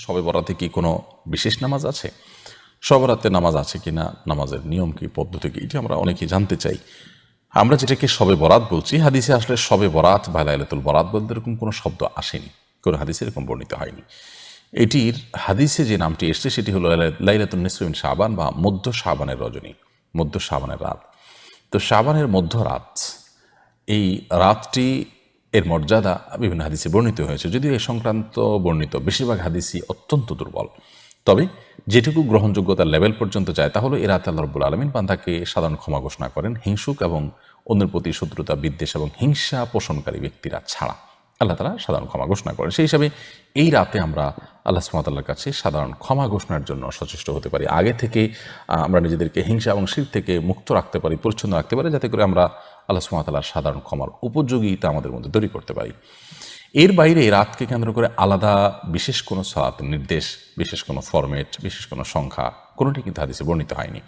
শবে বরাতে কি কোনো বিশেষ নামাজ আছে? শবে বরাতে নামাজ আছে কিনা, নামাজের নিয়ম কি, পদ্ধতি কি, এটি আমরা অনেকেই জানতে চাই। আমরা যেটাকে শবে বরাত বলছি, হাদিসে আসলে শবে বরাত বা লাইলাতুল বরাত বলতে এরকম কোনো শব্দ আসেনি, কোনো হাদিসে এরকম বর্ণিত হয়নি। এটির হাদিসে যে নামটি এসছে সেটি হলো লাইলাতুন নিসফি মিন শাবান বা মধ্য শাবানের রজনী, মধ্য শাবানের রাত। তো শাবানের মধ্য রাত, এই রাতটি এর মর্যাদা বিভিন্ন হাদিসে বর্ণিত হয়েছে, যদিও এ সংক্রান্ত বর্ণিত বেশিরভাগ হাদিসই অত্যন্ত দুর্বল। তবে যেটুকু গ্রহণযোগ্যতার লেভেল পর্যন্ত যায় তা হলো এ রাতে আল্লাহ রাব্বুল আলামিন বান্দাকে সাধারণ ক্ষমা ঘোষণা করেন হিংসুক এবং অন্যের প্রতি শত্রুতা, বিদ্বেষ এবং হিংসা পোষণকারী ব্যক্তিরা ছাড়া। আল্লাহ তাআলা সাধারণ ক্ষমা ঘোষণা করেন। সেই হিসাবে এই রাতে আমরা আল্লাহ সুবহানাহু ওয়া তাআলার কাছে সাধারণ ক্ষমা ঘোষণার জন্য সচেষ্ট হতে পারি। আগে থেকে আমরা নিজেদেরকে হিংসা এবং শিরক থেকে মুক্ত রাখতে পারি, পরিচ্ছন্ন রাখতে পারি, যাতে করে আমরা আল্লাহ সুবহানাহু ওয়া তাআলার সাধারণ ক্ষমার উপযোগিতা আমাদের মধ্যে তৈরি করতে পারি। এর বাইরে রাতকে কেন্দ্র করে আলাদা বিশেষ কোনো সালাতের নির্দেশ, বিশেষ কোনো ফরম্যাট, বিশেষ কোনো সংখ্যা কোনোটি কিন্তু হাদিসে বর্ণিত হয়নি।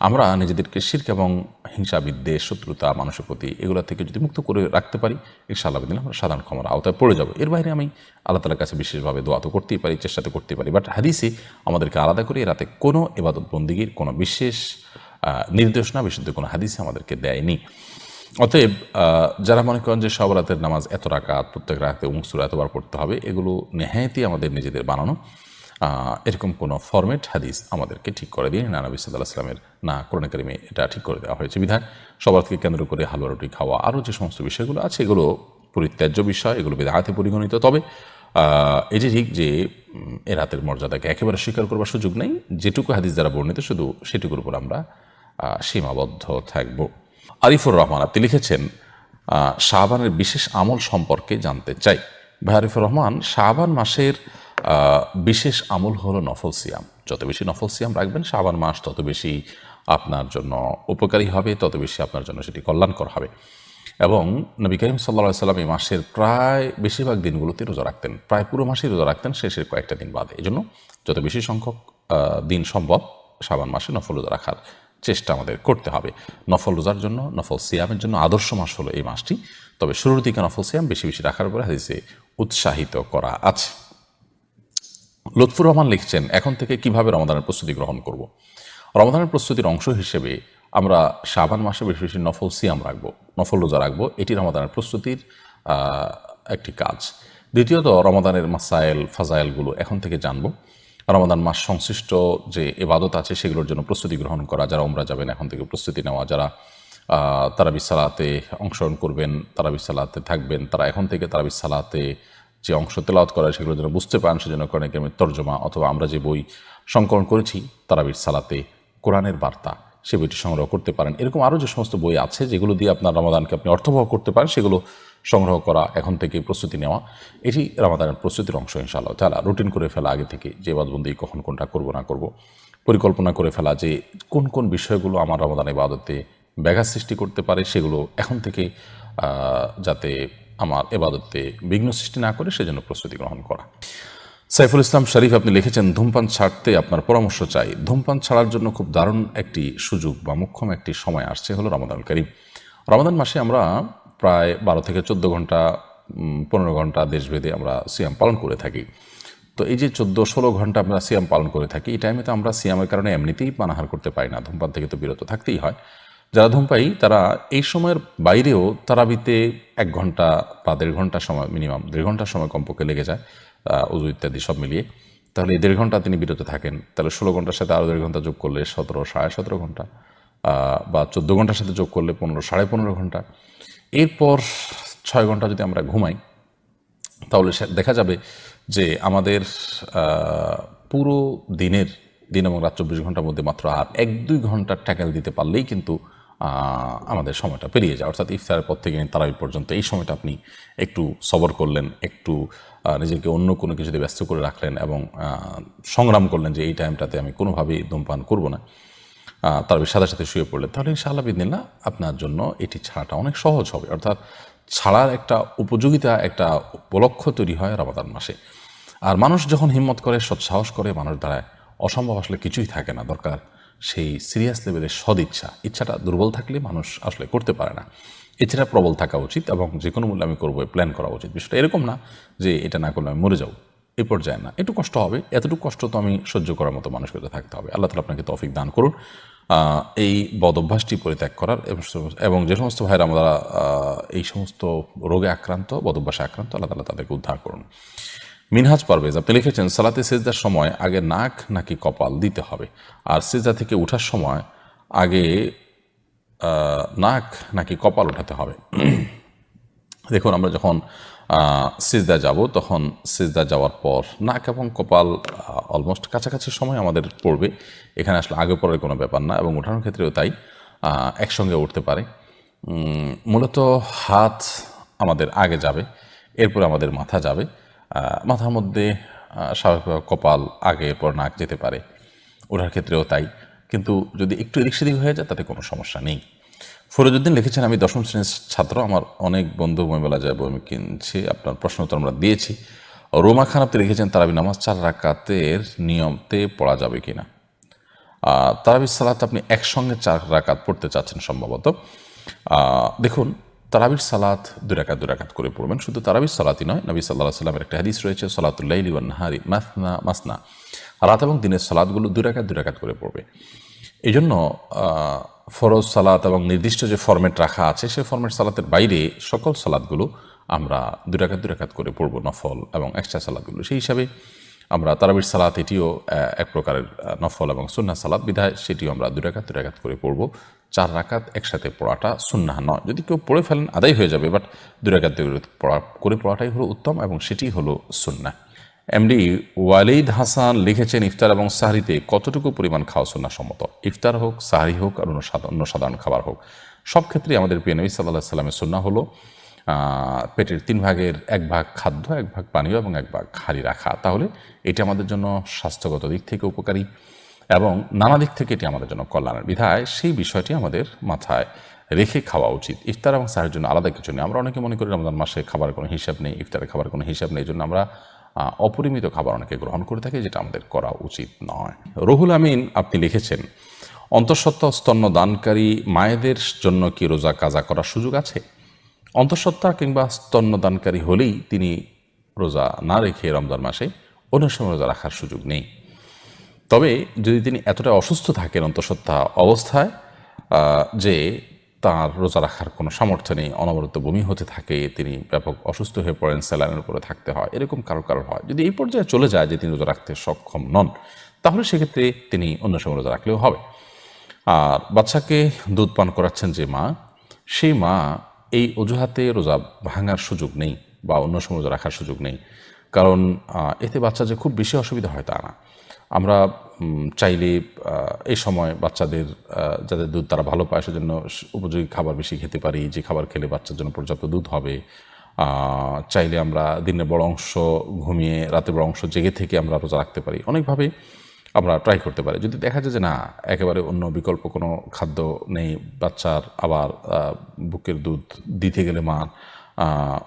আমরা নিজেদেরকে শিরক এবং হিংসা, বিদ্বেষ, শত্রুতা মানুষের প্রতি এগুলো থেকে যদি মুক্ত করে রাখতে পারি, ইনশাআল্লাহ বিদিন আমরা সাধারণ ক্ষমার আওতায় পড়ে যাব। এর বাইরে আমি আল্লাহ তাআলার কাছে বিশেষভাবে দোয়া তো করতেই পারি, চেষ্টা তো করতেই পারি, বাট হাদিসে আমাদেরকে আলাদা করে রাতে কোনো ইবাদত বন্দিগির কোনো বিশেষ নির্দেশনা, বিশুদ্ধ কোনো হাদিসে আমাদেরকে দেয়নি। অতএব যারা মনে করেন যে সব রাতের নামাজ এত রাকাত, প্রত্যেক রাতে অমুক সূরা এতবার পড়তে হবে, এগুলো নেহায়েতই আমাদের নিজেদের বানানো। এরকম কোনো ফরম্যাট হাদিস আমাদেরকে ঠিক করে দিয়ে না নবী সাল্লাল্লাহু আলাইহি ওয়াসাল্লামের, না কোরআনে কারিমে এটা ঠিক করে দেওয়া হয়েছে। বিধায় সব রাতকে কেন্দ্র করে হালুয়া রুটি খাওয়া, আরও যে সমস্ত বিষয়গুলো আছে এগুলো পরিত্যাজ্য বিষয়, এগুলো বিদআতে পরিগণিত। তবে এই যে ঠিক যে এ রাতের মর্যাদাকে একেবারে স্বীকার করবার সুযোগ নেই, যেটুকু হাদিস দ্বারা বর্ণিত শুধু সেটুকুর উপর আমরা সীমাবদ্ধ থাকব। আরিফুর রহমান আপনি লিখেছেন, শাবানের বিশেষ আমল সম্পর্কে জানতে চাই। ভাই আরিফুর রহমান, শাবান মাসের বিশেষ আমল হলো নফল সিয়াম। যত বেশি নফল সিয়াম রাখবেন শাবান মাস, তত বেশি আপনার জন্য উপকারী হবে, তত বেশি আপনার জন্য সেটি কল্যাণকর হবে। এবং নবী করিম সাল্লাল্লাহু আলাইহি ওয়াসাল্লাম এই মাসের প্রায় বেশিরভাগ দিনগুলোতে রোজা রাখতেন, প্রায় পুরো মাসেই রোজা রাখতেন, শেষের কয়েকটা দিন বাদে। এই জন্য যত বেশি সংখ্যক দিন সম্ভব শাবান মাসে নফল রোজা রাখার চেষ্টা আমাদের করতে হবে। নফল রোজার জন্য, নফল সিয়ামের জন্য আদর্শ মাস হলো এই মাসটি। তবে শুরুর দিকে নফল সিয়াম বেশি বেশি রাখার উপরে হাদিসে উৎসাহিত করা আছে। লুৎফুর রহমান লিখছেন, এখন থেকে কিভাবে রমাদানের প্রস্তুতি গ্রহণ করব। রমাদানের প্রস্তুতির অংশ হিসেবে আমরা শাবান মাসে বেশি বেশি নফল সিয়াম রাখবো, নফল রোজা রাখবো, এটি রমাদানের প্রস্তুতির একটি কাজ। দ্বিতীয়ত, রমাদানের মাসাইল ফাজাইলগুলো এখন থেকে জানবো। রমাদান মাস সংশ্লিষ্ট যে ইবাদত আছে সেগুলোর জন্য প্রস্তুতি গ্রহণ করা, যারা উমরা যাবেন এখন থেকে প্রস্তুতি নেওয়া, যারা তারাবির সালাতে অংশগ্রহণ করবেন, তারাবির সালাতে থাকবেন, তারা এখন থেকে তারাবির সালাতে যে অংশ তেলাওয়াত করা সেগুলো যেন বুঝতে পান, সেজন্য কোরআন কারীমের তর্জমা অথবা আমরা যে বই সংকলন করেছি তারাবির সালাতে কোরআনের বার্তা, সে বইটি সংগ্রহ করতে পারেন। এরকম আরও যে সমস্ত বই আছে যেগুলো দিয়ে আপনার রমাদানকে আপনি অর্থবহ করতে পারেন, সেগুলো সংগ্রহ করা, এখন থেকে প্রস্তুতি নেওয়া, এটি রমাদানের প্রস্তুতির অংশ ইনশাআল্লাহ তাআলা। রুটিন করে ফেলা আগে থেকে যে ইবাদতবন্দি কখন কোনটা করব না করব, পরিকল্পনা করে ফেলা যে কোন কোন বিষয়গুলো আমার রমাদান ইবাদতে ব্যাঘাত সৃষ্টি করতে পারে, সেগুলো এখন থেকে যাতে আমার ইবাদতে বিঘ্ন সৃষ্টি না করে সেজন্য প্রস্তুতি গ্রহণ করা। সাইফুল ইসলাম শরীফ আপনি লিখেছেন, ধূমপান ছাড়তে আপনার পরামর্শ চাই। ধূমপান ছাড়ার জন্য খুব দারুণ একটি সুযোগ বা মোক্ষম একটি সময় আসছে হলো রমাদান কারীম। রমাদান মাসে আমরা প্রায় 12 থেকে 14 ঘন্টা, 15 ঘন্টা দেশভেদে আমরা সিয়াম পালন করে থাকি। তো এই যে 14-16 ঘন্টা আমরা সিয়াম পালন করে থাকি, এই টাইমে তো আমরা সিয়ামের কারণে এমনিতেই পানাহার করতে পারি না, ধূমপান থেকে তো বিরত থাকতেই হয়। যারা ধূমপায়ী তারা এই সময়ের বাইরেও তারাবিতে 1 ঘন্টা বা 1.5 ঘন্টা সময়, মিনিমাম 1.5 ঘন্টা সময় কমপক্ষে লেগে যায় উযু ইত্যাদি সব মিলিয়ে। তাহলে এই 1.5 ঘন্টা তিনি বিরত থাকেন, তাহলে 16 ঘন্টার সাথে আরও 1.5 ঘন্টা যোগ করলে 17, 17.5 ঘন্টা, বা 14 ঘন্টার সাথে যোগ করলে 15, 15.5 ঘন্টা। এরপর 6 ঘন্টা যদি আমরা ঘুমাই, তাহলে দেখা যাবে যে আমাদের পুরো দিন এবং রাত 24 ঘন্টার মধ্যে মাত্র আর 1-2 ঘন্টার ট্যাকেল দিতে পারলেই কিন্তু আমাদের সময়টা পেরিয়ে যায়। অর্থাৎ ইফতারের পর থেকে তারাবি পর্যন্ত এই সময়টা আপনি একটু সবর করলেন, একটু নিজেকে অন্য কোনো কিছুতে ব্যস্ত করে রাখলেন এবং সংগ্রাম করলেন যে এই টাইমটাতে আমি কোনোভাবেই ধূমপান করব না, তারাবির সাথে সাথে শুয়ে পড়লেন, তাহলে ইনশাআল্লাহ বিদিনিল্লাহ আপনার জন্য এটি ছাড়াটা অনেক সহজ হবে। অর্থাৎ ছাড়ার একটা উপযোগিতা, একটা উপলক্ষ্য তৈরি হয় রমাদান মাসে। আর মানুষ যখন হিম্মত করে, সৎসাহস করে, মানুষ দ্বারায় অসম্ভব আসলে কিছুই থাকে না। দরকার সেই সিরিয়াস লেভেলের সদিচ্ছা। ইচ্ছাটা দুর্বল থাকলে মানুষ আসলে করতে পারে না, ইচ্ছাটা প্রবল থাকা উচিত এবং যে কোনো মূল্যে আমি করবো প্ল্যান করা উচিত। বিষয়টা এরকম না যে এটা না করলে আমি মরে যাব, এই পর্যায়ে না, একটু কষ্ট হবে, এতটুকু কষ্ট তো আমি সহ্য করার মতো মানসিকতা থাকতে হবে। আল্লাহ তাআলা আপনাকে তৌফিক দান করুন এই বদ অভ্যাসটি পরিত্যাগ করার, এবং যে সমস্ত ভাইরা আমরা এই সমস্ত রোগে আক্রান্ত, বদ অভ্যাসে আক্রান্ত, আল্লাহ তাআলা তাদেরকে উদ্ধার করুন। মিনহাজ পারভেজ আপনি লিখেছেন, সালাতে সেজদার সময় আগে নাক নাকি কপাল দিতে হবে, আর সেজদা থেকে ওঠার সময় আগে নাক নাকি কপাল উঠাতে হবে? দেখুন, আমরা যখন সিজদা যাব, তখন সিজদা যাওয়ার পর নাক এবং কপাল অলমোস্ট কাছাকাছি সময় আমাদের পড়বে। এখানে আসলে আগে পরের কোনো ব্যাপার না, এবং ওঠানোর ক্ষেত্রেও তাই, একসঙ্গে উঠতে পারে। মূলত হাত আমাদের আগে যাবে, এরপরে আমাদের মাথা যাবে, মাথার মধ্যে স্বাভাবিকভাবে কপাল আগে, এরপর নাক যেতে পারে, ওঠার ক্ষেত্রেও তাই। কিন্তু যদি একটু এদিক সেদিক হয়ে যায় তাতে কোনো সমস্যা নেই। ফরিদউদ্দিন লিখেছেন, আমি 10ম শ্রেণীর ছাত্র, আমার অনেক বন্ধু বইমেলা যায় বই কিনছি, আপনার প্রশ্ন উত্তর আমরা দিয়েছি। রোমা খান আপনি লিখেছেন, তারাবি নামাজ 4 রাকাতের নিয়মতে পড়া যাবে কিনা? তারাবি সালাত আপনি একসঙ্গে 4 রাকাত পড়তে চাচ্ছেন সম্ভবত। দেখুন, তারাবির সালাত 2 রাকাত 2 রাকাত করে পড়বেন। শুধু তারাবির সালাতই নয়, নবী সাল্লাল্লাহু আলাইহি ওয়াসাল্লামের একটা হাদিস রয়েছে, সালাতুল লাইলি ওয়ান নাহারি মাসনা মাসনা, রাত এবং দিনের সালাতগুলো 2 রাকাত 2 রাকাত করে পড়বে। এই জন্য ফরজ সালাত এবং নির্দিষ্ট যে ফরম্যাট রাখা আছে, সেই ফরম্যাট সালাতের বাইরে সকল সালাতগুলো আমরা 2 রাকাত 2 রাকাত করে পড়ব, নফল এবং এক্সট্রা সালাতগুলো। সেই হিসাবে আমরা তারাবির সালাত, এটিও এক প্রকারের নফল এবং সুন্নাহ সালাত, বিধায় সেটিও আমরা 2 রাকাত 2 রাকাত করে পড়ব। 4 রাকাত একসাথে পড়াটা সুন্নাহ নয়, যদি কেউ পড়ে ফেলেন আদায় হয়ে যাবে, বাট 2 রাকাত করে পড়াটাই হলো উত্তম, এবং সেটি হলো সুন্নাহ। এমডি ওয়ালিদ হাসান লিখেছেন, ইফতার এবং সাহরিতে কতটুকু পরিমাণ খাওয়া সুন্নাহ সম্মত? ইফতার হোক, সাহরি হোক, আর অন্য সাধারণ খাবার হোক, সব ক্ষেত্রেই আমাদের প্রিয় নবী সাল্লাল্লাহু আলাইহি ওয়াসাল্লামের সুন্নাহ হলো পেটের 3 ভাগের 1 ভাগ খাদ্য, 1 ভাগ পানীয় এবং 1 ভাগ হাঁড়ি রাখা। তাহলে এটি আমাদের জন্য স্বাস্থ্যগত দিক থেকে উপকারী, এবং নানা দিক থেকে এটি আমাদের জন্য কল্যাণের, বিধায় সেই বিষয়টি আমাদের মাথায় রেখে খাওয়া উচিত। ইফতার এবং সাহরির জন্য আলাদা কিছু নেই। আমরা অনেকে মনে করি রমজান মাসে খাবারের কোনো হিসাব নেই, ইফতারের খাবার কোনো হিসাব নেই, এই জন্য আমরা অপরিমিত খাবার অনেকে গ্রহণ করে থাকে, যেটা আমাদের করা উচিত নয়। রুহুল আমিন আপনি লিখেছেন, অন্তঃসত্ত্বা স্তন্যদানকারী মায়েদের জন্য কি রোজা কাজা করার সুযোগ আছে? অন্তঃসত্ত্বা কিংবা স্তন্যদানকারী হলেই তিনি রোজা না রেখে রমজান মাসে অন্য সময় রোজা রাখার সুযোগ নেই। তবে যদি তিনি এতটা অসুস্থ থাকেন অন্তঃসত্ত্বা অবস্থায় যে তার রোজা রাখার কোনো সামর্থ্য নেই, অনবরত বমি হতে থাকে, তিনি ব্যাপক অসুস্থ হয়ে পড়েন, স্যালাইনের উপরে থাকতে হয়, এরকম কারো হয়, যদি এই পর্যায়ে চলে যায় যে তিনি রোজা রাখতে সক্ষম নন, তাহলে সেক্ষেত্রে তিনি অন্য সময় রোজা রাখলেও হবে। আর বাচ্চাকে দুধ পান করাচ্ছেন যে মা, সেই মা এই অজুহাতে রোজা ভাঙার সুযোগ নেই বা অন্য সময় রোজা রাখার সুযোগ নেই, কারণ এতে বাচ্চা যে খুব বেশি অসুবিধা হয় তা না। আমরা চাইলে এই সময় বাচ্চাদের যাদের দুধ তারা ভালো পায়, সেজন্য উপযোগী খাবার বেশি খেতে পারি, যে খাবার খেলে বাচ্চার জন্য পর্যাপ্ত দুধ হবে। চাইলে আমরা দিনের বড় অংশ ঘুমিয়ে রাতে বড় অংশ জেগে থেকে আমরা রোজা রাখতে পারি, অনেকভাবে আমরা ট্রাই করতে পারি। যদি দেখা যায় যে না, একেবারে অন্য বিকল্প কোনো খাদ্য নেই, বাচ্চার আবার বুকের দুধ দিতে গেলে মার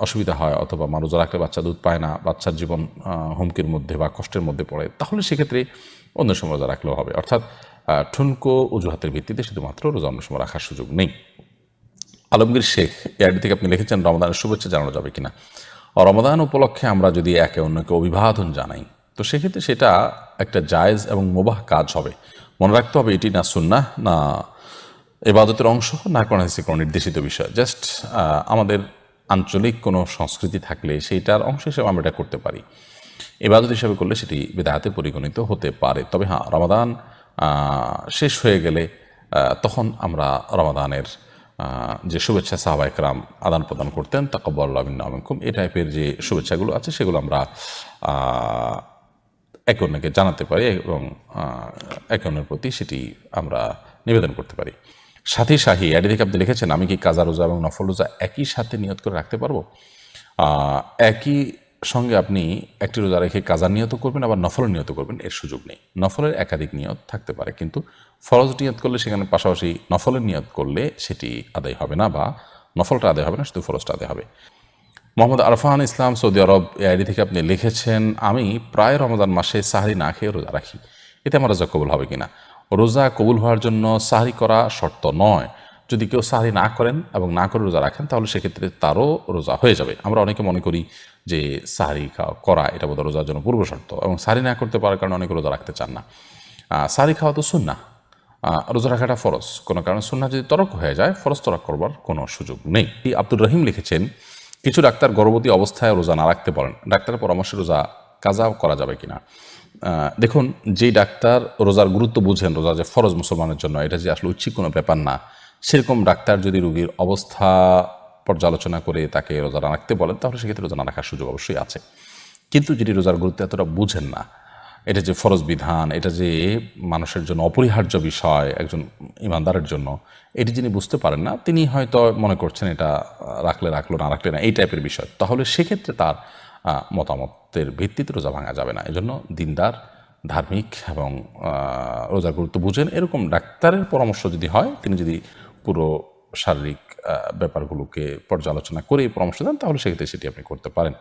অসুবিধা হয়, অথবা মা রোজা রাখলে বাচ্চা দুধ পায় না, বাচ্চার জীবন হুমকির মধ্যে বা কষ্টের মধ্যে পড়ে, তাহলে সেক্ষেত্রে অন্য সময় রোজা রাখলেও হবে। অর্থাৎ ঠুনকো অজুহাতের ভিত্তিতে শুধুমাত্র রোজা অন্য সময় রাখার সুযোগ নেই। আলমগীর শেখ এআইডি থেকে আপনি লিখেছেন, রমাদানের শুভেচ্ছা জানানো যাবে কিনা? রমাদান উপলক্ষে আমরা যদি একে অন্যকে অভিবাদন জানাই, তো সেক্ষেত্রে সেটা একটা জায়েজ এবং মুবাহ কাজ হবে। মনে রাখতে হবে এটি না সুন্নাহ, না ইবাদতের অংশ, না কোনো নির্দেশিত বিষয়। জাস্ট আমাদের আঞ্চলিক কোনো সংস্কৃতি থাকলে সেইটার অংশ হিসেবে আমরা এটা করতে পারি। ইবাদত হিসেবে করলে সেটি বিদআতে পরিগণিত হতে পারে। তবে হ্যাঁ, রমাদান শেষ হয়ে গেলে তখন আমরা রমাদানের যে শুভেচ্ছা সাহাবায়ে কেরাম আদান প্রদান করতেন, তাকাব্বালাল্লাহু মিন্না ওয়া মিনকুম, এই টাইপের যে শুভেচ্ছাগুলো আছে সেগুলো আমরা একে অন্যকে জানাতে পারি, এবং একে অন্যের প্রতি সেটি আমরা নিবেদন করতে পারি। সাথী শাহী এডি থেকে আপনি লিখেছেন, আমি কি কাজা রোজা এবং নফল রোজা একই সাথে নিয়ত করে রাখতে পারবো? একই সঙ্গে আপনি একটি রোজা রেখে কাজা নিয়ত করবেন, আবার নফল নিয়ত করবেন, এর সুযোগ নেই। নফলের একাধিক নিয়ত থাকতে পারে, কিন্তু ফরজ নিয়ত করলে সেখানে পাশাপাশি নফলের নিয়ত করলে সেটি আদায় হবে না, বা নফলটা আদায় হবে না, শুধু ফরজটা আদায় হবে। মোহাম্মদ আরফান ইসলাম সৌদি আরব এআইডি থেকে আপনি লিখেছেন, আমি প্রায় রমজান মাসে সাহরি না খেয়ে রোজা রাখি, এতে আমার রোজা কবুল হবে কিনা? রোজা কবুল হওয়ার জন্য সাহরি করা শর্ত নয়, যদি কেউ সাহরি না করেন এবং না করে রোজা রাখেন তাহলে সেক্ষেত্রে তারও রোজা হয়ে যাবে। আমরা অনেকে মনে করি যে সাহরি করা এটা বোধহয় রোজার জন্য পূর্ব শর্ত, এবং সাহরি না করতে পারার কারণে অনেকে রোজা রাখতে চান না। সাহরি খাওয়া তো সুন্নাহ, রোজা রাখাটা ফরজ। কোনো কারণে সুন্নাহ যদি তরক হয়ে যায়, ফরজ তরক করবার কোনো সুযোগ নেই। আব্দুর রহিম লিখেছেন, কিছু ডাক্তার গর্ভবতী অবস্থায় রোজা না রাখতে বলেন, ডাক্তারের পরামর্শে রোজা কাজা করা যাবে কিনা? দেখুন, যেই ডাক্তার রোজার গুরুত্ব বুঝেন, রোজা যে ফরজ মুসলমানের জন্য, এটা যে আসলে ঐচ্ছিক কোনো ব্যাপার না, সেরকম ডাক্তার যদি রোগীর অবস্থা পর্যালোচনা করে তাকে রোজা না রাখতে বলেন, তাহলে সেক্ষেত্রে রোজা না রাখার সুযোগ অবশ্যই আছে। কিন্তু যিনি রোজার গুরুত্ব এতটা বুঝেন না, এটা যে ফরজ বিধান, এটা যে মানুষের জন্য অপরিহার্য বিষয় একজন ইমানদারের জন্য, এটি যিনি বুঝতে পারেন না, তিনি হয়তো মনে করছেন এটা রাখলে রাখলো, না রাখলে না, এই টাইপের বিষয়, তাহলে সেক্ষেত্রে তার মতামতের ভিত্তিতে রোজা ভাঙা যাবে না। এজন্য দিনদার, ধার্মিক এবং রোজার গুরুত্ব বুঝেন এরকম ডাক্তারের পরামর্শ যদি হয়, তিনি যদি পুরো শারীরিক ব্যাপারগুলোকে পর্যালোচনা করে পরামর্শ দেন, তাহলে সেক্ষেত্রে সেটি আপনি করতে পারেন।